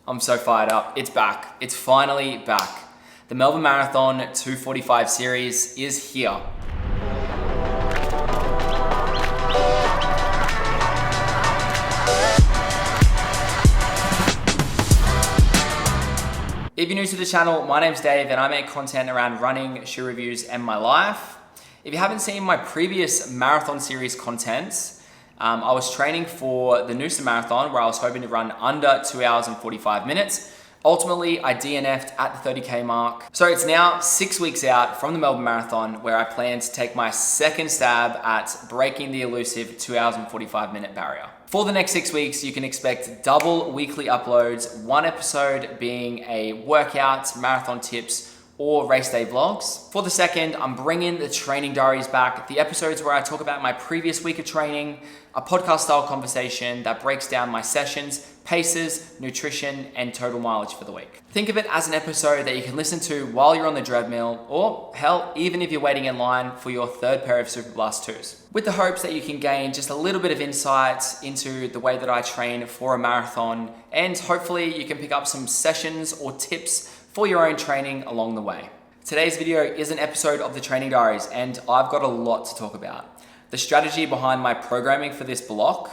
I'm so fired up. It's back. It's finally back. The Melbourne Marathon 245 series is here. If you're new to the channel, my name's Dave and I make content around running, shoe reviews, and my life. If you haven't seen my previous marathon series content, I was training for the Noosa marathon where I was hoping to run under 2 hours and 45 minutes. Ultimately, I DNF'd at the 30K mark. So it's now 6 weeks out from the Melbourne Marathon where I plan to take my second stab at breaking the elusive 2 hours and 45 minute barrier. For the next 6 weeks, you can expect double weekly uploads, one episode being a workout, marathon tips, or race day vlogs. For the second, I'm bringing the Training Diaries back, the episodes where I talk about my previous week of training, a podcast style conversation that breaks down my sessions, paces, nutrition, and total mileage for the week. Think of it as an episode that you can listen to while you're on the treadmill, or hell, even if you're waiting in line for your third pair of Super Blast 2s. With the hopes that you can gain just a little bit of insight into the way that I train for a marathon, and hopefully you can pick up some sessions or tips for your own training along the way. Today's video is an episode of the Training Diaries, and I've got a lot to talk about. The strategy behind my programming for this block,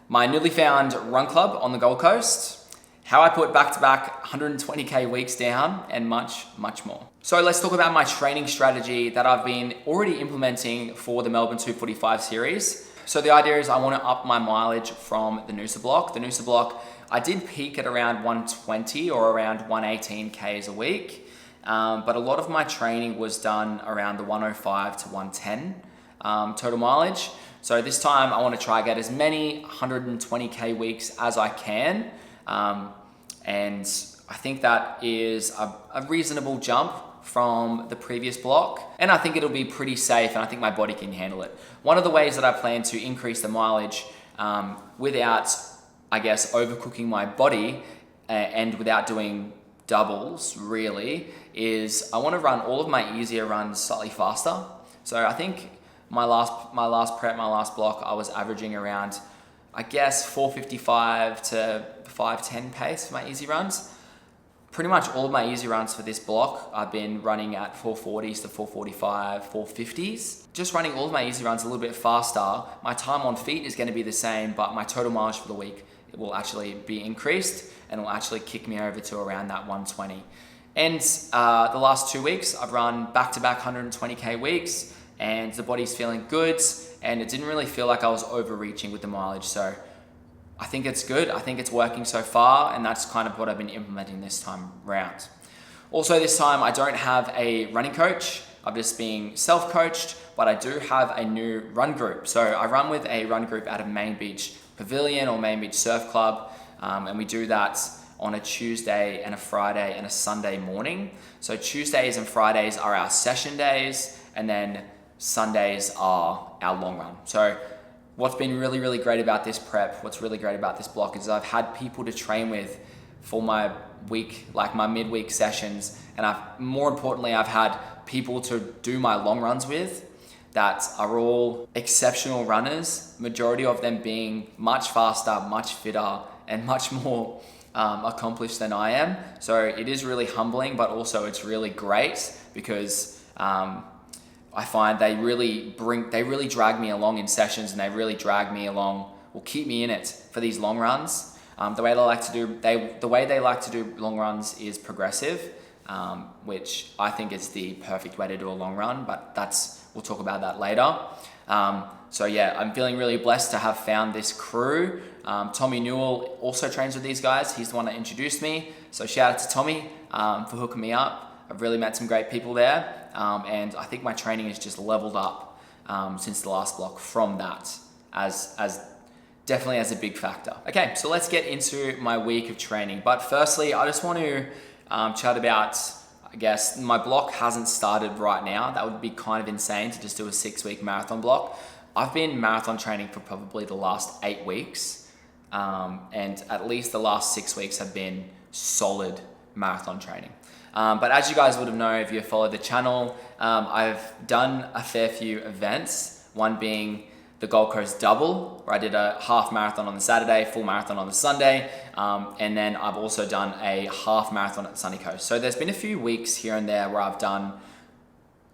my newly found run club on the Gold Coast, how I put back-to-back 120K weeks down, and much, much more. So let's talk about my training strategy that I've been already implementing for the Melbourne 245 series. So the idea is I want to up my mileage from the Noosa block. The Noosa block, I did peak at around 120 or around 118 Ks a week, but a lot of my training was done around the 105 to 110 total mileage. So this time I want to try get as many 120K weeks as I can. And I think that is a reasonable jump from the previous block. And I think it'll be pretty safe and I think my body can handle it. One of the ways that I plan to increase the mileage without, I guess, overcooking my body and without doing doubles really, is I want to run all of my easier runs slightly faster. So I think my last block, I was averaging around, I guess, 455 to 510 pace for my easy runs. Pretty much all of my easy runs for this block, I've been running at 440s to 445, 450s. Just running all of my easy runs a little bit faster, my time on feet is going to be the same, but my total mileage for the week, it will actually be increased and will actually kick me over to around that 120. And the last 2 weeks, I've run back-to-back 120K weeks, and the body's feeling good, and it didn't really feel like I was overreaching with the mileage. So I think it's good. I think it's working so far, and that's kind of what I've been implementing this time round. Also this time, I don't have a running coach. I'm just being self-coached, but I do have a new run group. So I run with a run group out of Main Beach Pavilion or Main Beach Surf Club, and we do that on a Tuesday and a Friday and a Sunday morning. So Tuesdays and Fridays are our session days, and then Sundays are our long run. So what's been really, really great about this prep, what's really great about this block is I've had people to train with for my week, like my midweek sessions. And more importantly, I've had people to do my long runs with that are all exceptional runners, majority of them being much faster, much fitter, and much more accomplished than I am. So it is really humbling, but also it's really great because I find they really drag me along in sessions, and they really drag me along, or keep me in it for these long runs. The way they like to do long runs is progressive, which I think is the perfect way to do a long run, but we'll talk about that later. So yeah, I'm feeling really blessed to have found this crew. Tommy Newell also trains with these guys. He's the one that introduced me. So shout out to Tommy for hooking me up. I've really met some great people there. And I think my training has just leveled up since the last block from that as definitely as a big factor. Okay, so let's get into my week of training. But firstly, I just want to chat about, I guess, my block hasn't started right now. That would be kind of insane to just do a 6-week marathon block. I've been marathon training for probably the last 8 weeks. And at least the last 6 weeks have been solid marathon training. But as you guys would have known if you followed the channel, I've done a fair few events, one being the Gold Coast double, where I did a half marathon on the Saturday, full marathon on the Sunday, and then I've also done a half marathon at the Sunny Coast. So there's been a few weeks here and there where I've done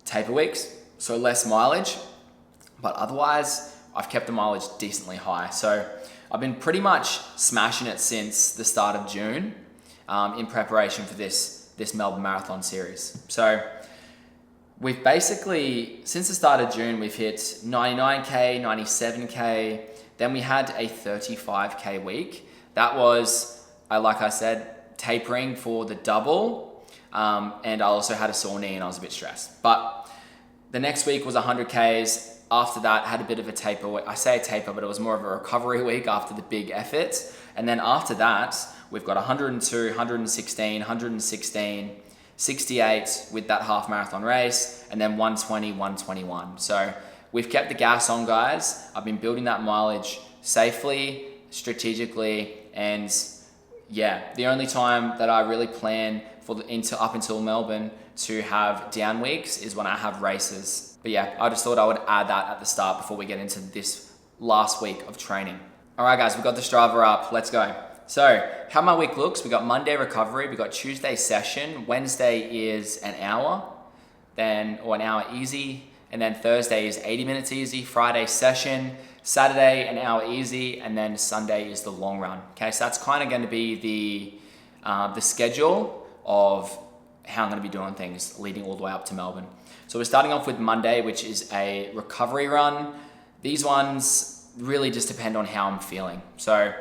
taper weeks, so less mileage, but otherwise I've kept the mileage decently high. So I've been pretty much smashing it since the start of June in preparation for this Melbourne Marathon series. So we've basically, since the start of June, we've hit 99K, 97K, then we had a 35K week. That was, like I said, tapering for the double, and I also had a sore knee and I was a bit stressed. But the next week was 100Ks. After that, had a bit of a taper week. I say a taper, but it was more of a recovery week after the big effort. And then after that, we've got 102, 116, 116, 68 with that half marathon race, and then 120, 121. So we've kept the gas on, guys. I've been building that mileage safely, strategically, and yeah, the only time that I really plan for up until Melbourne to have down weeks is when I have races. But yeah, I just thought I would add that at the start before we get into this last week of training. All right, guys, we've got the Strava up. Let's go. So how my week looks, we got Monday recovery, we got Tuesday session, Wednesday is an hour, or an hour easy, and then Thursday is 80 minutes easy, Friday session, Saturday an hour easy, and then Sunday is the long run. Okay, so that's kind of going to be the schedule of how I'm going to be doing things leading all the way up to Melbourne. So we're starting off with Monday, which is a recovery run. These ones really just depend on how I'm feeling. So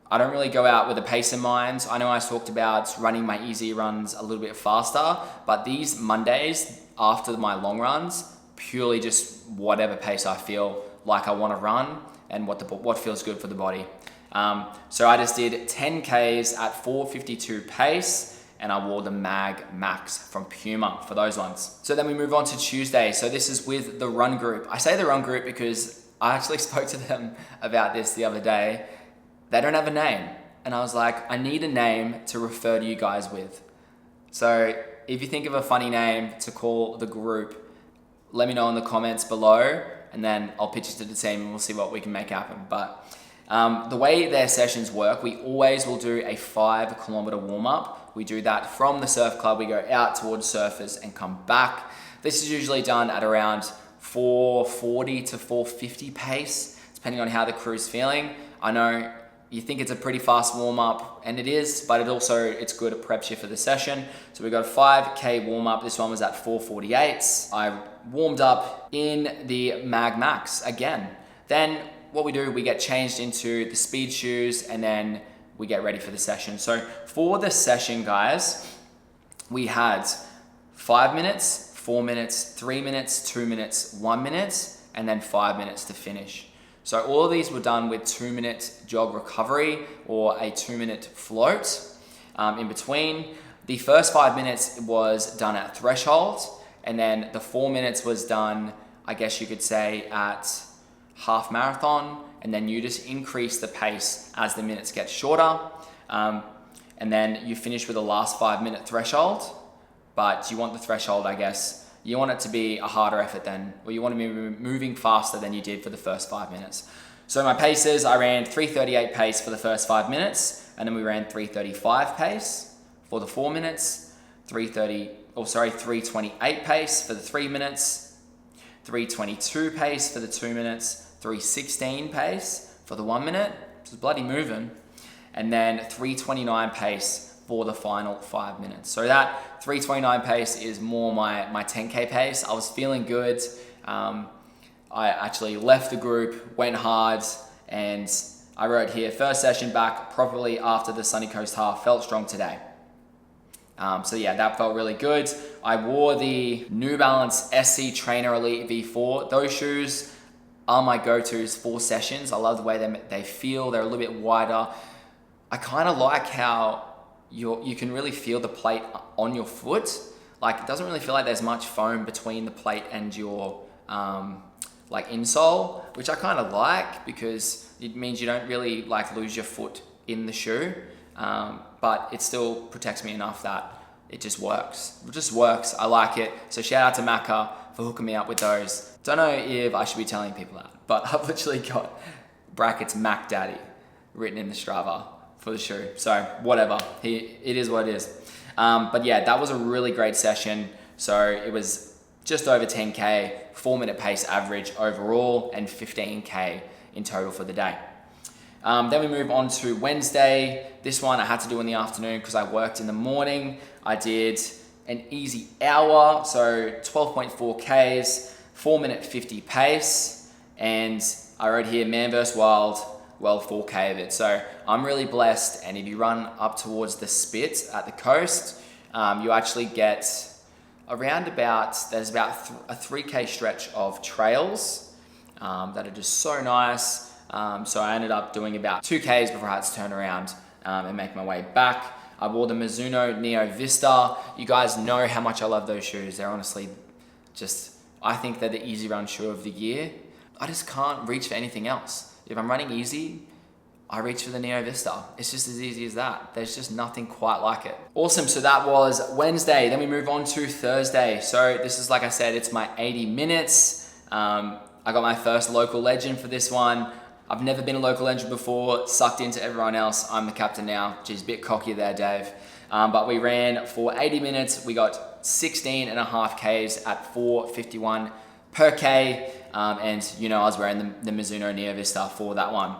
I don't really go out with a pace in mind. I know I talked about running my easy runs a little bit faster, but these Mondays after my long runs, purely just whatever pace I feel like I want to run and what feels good for the body. So I just did 10Ks at 4:52 pace, and I wore the Mag Max from Puma for those ones. So then we move on to Tuesday. So this is with the run group. I say the run group because I actually spoke to them about this the other day. They don't have a name. And I was like, I need a name to refer to you guys with. So if you think of a funny name to call the group, let me know in the comments below, and then I'll pitch it to the team and we'll see what we can make happen. But the way their sessions work, we always will do a 5 kilometer warm up. We do that from the surf club. We go out towards surfers and come back. This is usually done at around 4:40 to 4:50 pace, depending on how the crew's feeling. I know you think it's a pretty fast warm up, and it is, but it's good, it preps you for the session. So we got a 5K warm up. This one was at 4:48. I warmed up in the Mag Max again. Then what we do, we get changed into the speed shoes, and then we get ready for the session. So for the session, guys, we had 5 minutes, 4 minutes, 3 minutes, 2 minutes, 1 minute, and then 5 minutes to finish. So all of these were done with 2-minute jog recovery or a 2-minute float in between. The first 5 minutes was done at threshold, and then the 4 minutes was done, I guess you could say, at half marathon, and then you just increase the pace as the minutes get shorter. And then you finish with the last 5 minute threshold, but you want the threshold, I guess, you want it to be a harder effort or you want to be moving faster than you did for the first 5 minutes. So my paces, I ran 3:38 pace for the first 5 minutes, and then we ran 3:35 pace for the 4 minutes, 3:28 pace for the 3 minutes, 3:22 pace for the 2 minutes, 3:16 pace for the 1 minute, which is bloody moving, and then 3:29 pace for the final 5 minutes. So that 3:29 pace is more my 10K pace. I was feeling good. I actually left the group, went hard, and I wrote here, first session back properly after the Sunny Coast half, felt strong today. So yeah, that felt really good. I wore the New Balance SC Trainer Elite V4. Those shoes are my go-tos for sessions. I love the way they feel. They're a little bit wider. I kind of like how you can really feel the plate on your foot. Like, it doesn't really feel like there's much foam between the plate and your insole, which I kind of like because it means you don't really lose your foot in the shoe. But it still protects me enough that it just works. It just works. I like it. So shout out to Macca for hooking me up with those. Don't know if I should be telling people that, but I've literally got brackets Mac Daddy written in the Strava for the shoe. So whatever, it is what it is. But yeah, that was a really great session. So it was just over 10K, 4-minute pace average overall, and 15K in total for the day. Then we move on to Wednesday. This one I had to do in the afternoon because I worked in the morning. I did an easy hour, so 12.4 Ks, 4-minute 50 pace, and I wrote here man vs wild, well 4K of it. So I'm really blessed, and if you run up towards the Spit at the coast, you actually get around there's about a 3K stretch of trails that are just so nice. So I ended up doing about 2Ks before I had to turn around and make my way back. I wore the Mizuno Neo Vista. You guys know how much I love those shoes. They're honestly I think they're the easy run shoe of the year. I just can't reach for anything else. If I'm running easy, I reach for the Neo Vista. It's just as easy as that. There's just nothing quite like it. Awesome, so that was Wednesday. Then we move on to Thursday. So this is, like I said, it's my 80 minutes. I got my first local legend for this one. I've never been a local legend before, sucked into everyone else. I'm the captain now. Geez, a bit cocky there, Dave. But we ran for 80 minutes. We got 16.5 Ks at 4:51 per K. And you know, I was wearing the Mizuno Neo Vista for that one.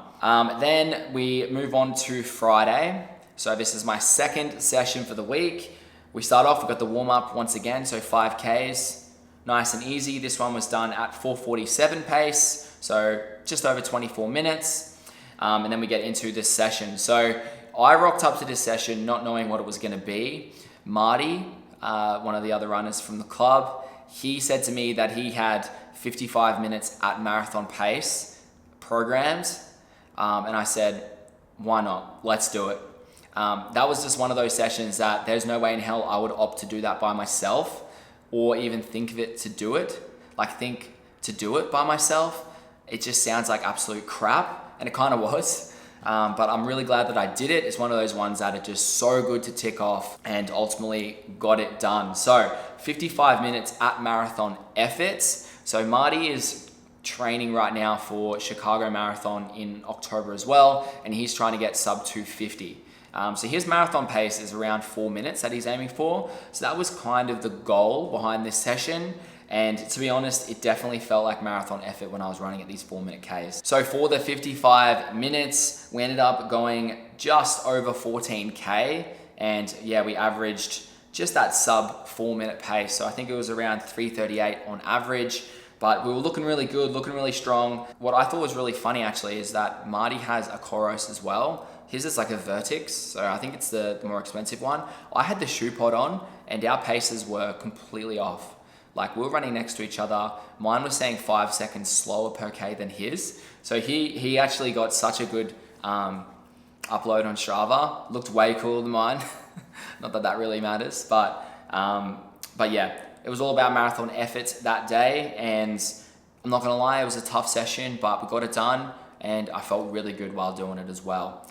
Then we move on to Friday. So this is my second session for the week. We start off, we've got the warm up once again. So 5 Ks, nice and easy. This one was done at 4:47 pace. So just over 24 minutes. And then we get into this session. So I rocked up to this session not knowing what it was gonna be. Marty, one of the other runners from the club, he said to me that he had 55 minutes at marathon pace programmed. And I said, why not? Let's do it. That was just one of those sessions that there's no way in hell I would opt to do that by myself or even think of it to do it. Like think to do it by myself. It just sounds like absolute crap, and it kind of was. But I'm really glad that I did it. It's one of those ones that are just so good to tick off and ultimately got it done. So 55 minutes at marathon efforts. So Marty is training right now for Chicago Marathon in October as well, and he's trying to get sub 250. So his marathon pace is around 4 minutes that he's aiming for. So that was kind of the goal behind this session. And to be honest, it definitely felt like marathon effort when I was running at these 4-minute Ks. So for the 55 minutes, we ended up going just over 14K. And yeah, we averaged just that sub 4-minute pace. So I think it was around 3:38 on average. But we were looking really good, looking really strong. What I thought was really funny actually is that Marty has a Coros as well. His is like a Vertix, so I think it's the more expensive one. I had the shoe pod on and our paces were completely off. Like we were running next to each other. Mine was saying 5 seconds slower per K than his. So he actually got such a good upload on Strava. Looked way cooler than mine. Not that that really matters, but yeah, it was all about marathon efforts that day. And I'm not gonna lie, it was a tough session, but we got it done and I felt really good while doing it as well.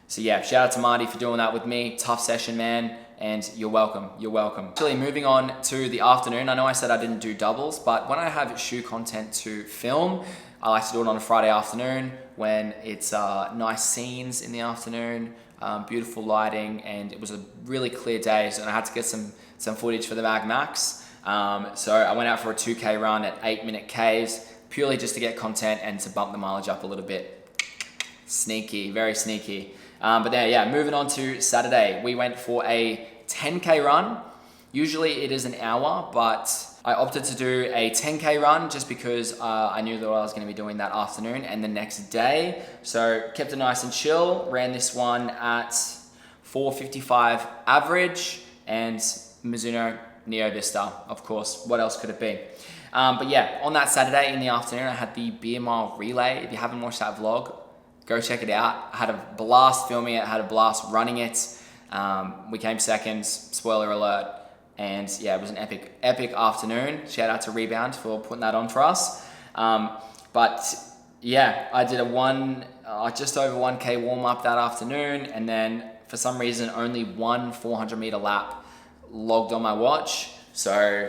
So yeah, shout out to Marty for doing that with me. Tough session, man. And you're welcome, you're welcome. Actually, moving on to the afternoon. I know I said I didn't do doubles, but when I have shoe content to film, I like to do it on a Friday afternoon when it's nice scenes in the afternoon, beautiful lighting, and it was a really clear day, so I had to get some footage for the Mag Max. So I went out for a 2K run at 8-minute Ks, purely just to get content and to bump the mileage up a little bit. Sneaky, very sneaky. But then, yeah, moving on to Saturday, we went for a 10K run. Usually it is an hour, but I opted to do a 10K run just because I knew that I was going to be doing that afternoon and the next day. So kept it nice and chill, ran this one at 4:55 average and Mizuno Neo Vista, of course. What else could it be? But yeah, on that Saturday in the afternoon, I had the beer mile relay. If you haven't watched that vlog, go check it out. I had a blast filming it, I had a blast running it. We came seconds, spoiler alert. And yeah, it was an epic afternoon. Shout out to Rebound for putting that on for us. But yeah, I did a just over 1K warm up that afternoon. And then for some reason, only one 400 meter lap logged on my watch. So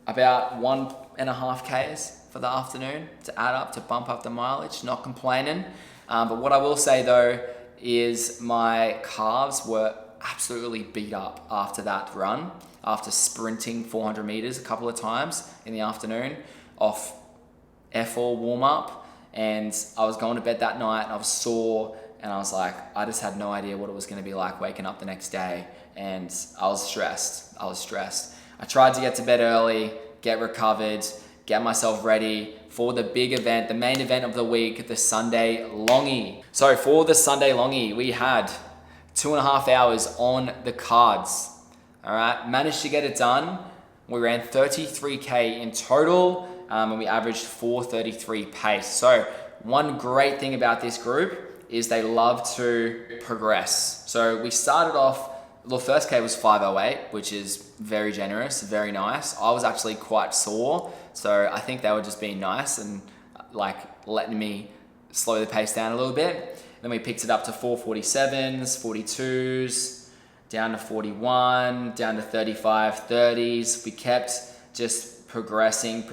about 1.5 Ks for the afternoon to add up, to bump up the mileage, not complaining. But what I will say though is my calves were absolutely beat up after that run, after sprinting 400 meters a couple of times in the afternoon off F4 warm up. And I was going to bed that night and I was sore, and I was like, I just had no idea what it was going to be like waking up the next day. And I was stressed. I tried to get to bed early, get recovered, get myself ready for the big event, the main event of the week, the Sunday Longy. So for the Sunday Longy, we had 2.5 hours on the cards. All right, managed to get it done. We ran 33K in total, and we averaged 4:33 pace. So one great thing about this group is they love to progress. So we started off, the first K was 5:08, which is very generous, very nice. I was actually quite sore, so I think they were just being nice and like letting me slow the pace down a little bit. Then we picked it up to 4:47s, 42s, down to 41, down to 35, 30s. We kept just progressing.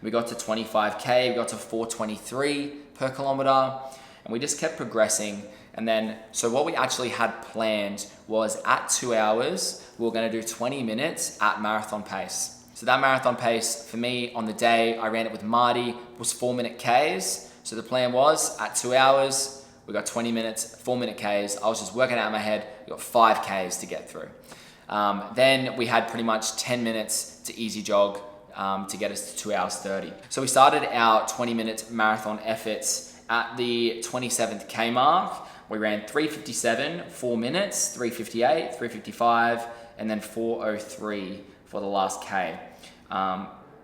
We got to 25K, we got to 4:23 per kilometer, and we just kept progressing. And then, so what we actually had planned was at 2 hours, we were gonna do 20 minutes at marathon pace. So that marathon pace for me on the day, I ran it with Marty, was 4-minute Ks. So the plan was at 2 hours, we got 20 minutes, 4-minute Ks. I was just working out in my head, we got 5 Ks to get through. Then we had pretty much 10 minutes to easy jog to get us to 2 hours 30. So we started our 20-minute marathon efforts at the 27th K mark. We ran 3:57, 4 minutes, 3:58, 3:55, and then 4:03 for the last K.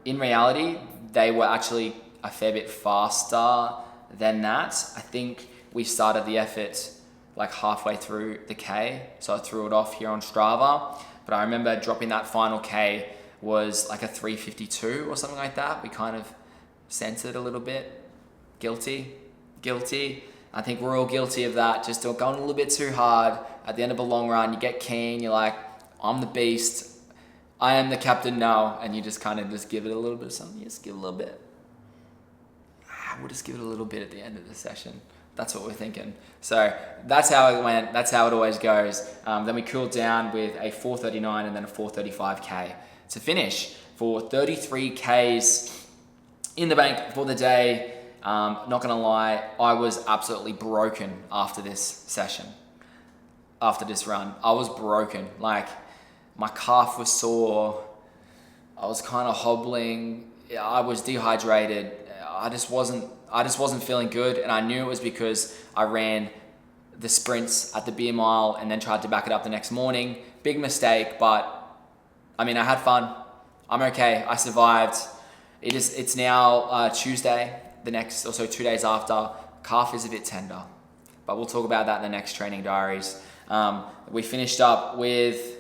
In reality, they were actually a fair bit faster than that. I think we started the effort like halfway through the K, so I threw it off here on Strava. But I remember dropping that final K was like a 3:52 or something like that. We kind of censored a little bit. Guilty. I think we're all guilty of that, just going a little bit too hard. At the end of a long run, you get keen, you're like, I'm the beast, I am the captain now, and you just kind of just give it a little bit of something, you just give it a little bit. We'll just give it a little bit at the end of the session. That's what we're thinking. So that's how it went, that's how it always goes. Then we cooled down with a 4:39 and then a 4:35K to finish for 33 Ks in the bank for the day. Not gonna lie, I was absolutely broken after this session. After this run, I was broken. Like, my calf was sore. I was kind of hobbling. I was dehydrated. I just wasn't feeling good, and I knew it was because I ran the sprints at the beer mile and then tried to back it up the next morning. Big mistake, but I mean, I had fun. I'm okay. I survived. It's now Tuesday. The next, also 2 days after, calf is a bit tender, but we'll talk about that in the next Training Diaries. We finished up with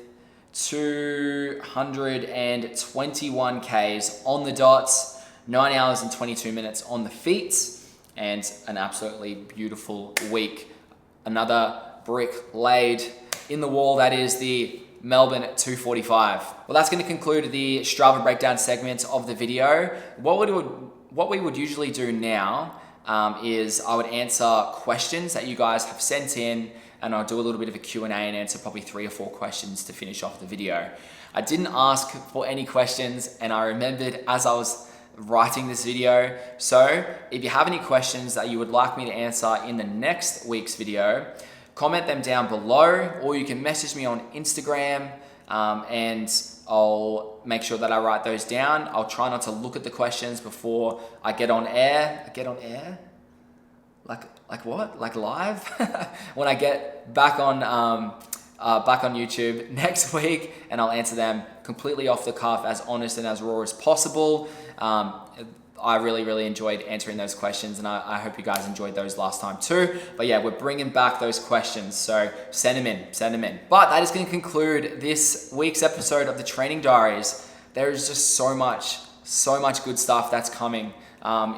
221 Ks on the dots, 9 hours and 22 minutes on the feet, and an absolutely beautiful week. Another brick laid in the wall, that is the Melbourne 245. Well, that's going to conclude the Strava breakdown segment of the video. What we would usually do now is I would answer questions that you guys have sent in, and I'll do a little bit of a Q&A and answer probably 3 or 4 questions to finish off the video. I didn't ask for any questions, and I remembered as I was writing this video. So if you have any questions that you would like me to answer in the next week's video, comment them down below, or you can message me on Instagram, and I'll make sure that I write those down. I'll try not to look at the questions before I get on air. Get on air? Like what? Like live? When I get back on YouTube next week, and I'll answer them completely off the cuff, as honest and as raw as possible. I really enjoyed answering those questions, and I hope you guys enjoyed those last time too. But yeah, we're bringing back those questions, so send them in. But that is going to conclude this week's episode of the Training Diaries. There is just so much good stuff that's coming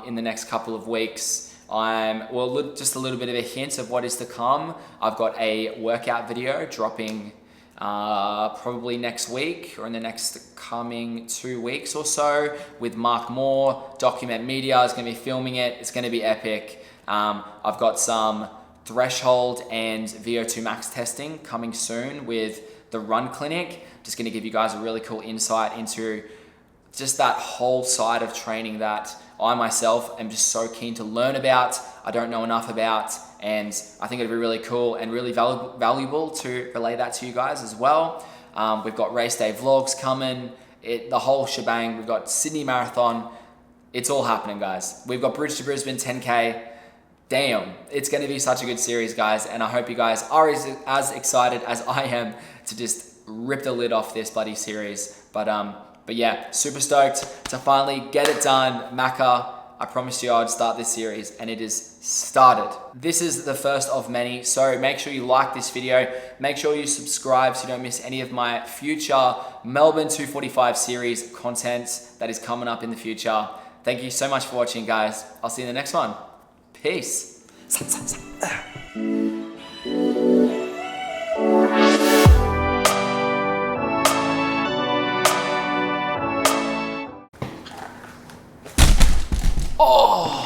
in the next couple of weeks. Just a little bit of a hint of what is to come. I've got a workout video dropping probably next week or in the next coming 2 weeks or so with Mark Moore. Document Media is going to be filming it. It's going to be epic. I've got some threshold and VO2 max testing coming soon with the Run Clinic. Just going to give you guys a really cool insight into just that whole side of training that I myself am just so keen to learn about. I don't know enough about, and I think it'd be really cool and really valuable to relay that to you guys as well. We've got race day vlogs coming, the whole shebang. We've got Sydney Marathon. It's all happening, guys. We've got Bridge to Brisbane 10K. Damn, it's going to be such a good series, guys, and I hope you guys are as excited as I am to just rip the lid off this bloody series. But yeah, super stoked to finally get it done. Macca, I promised you I'd start this series, and it is started. This is the first of many, so make sure you like this video. Make sure you subscribe so you don't miss any of my future Melbourne 245 series content that is coming up in the future. Thank you so much for watching, guys. I'll see you in the next one. Peace. Oh.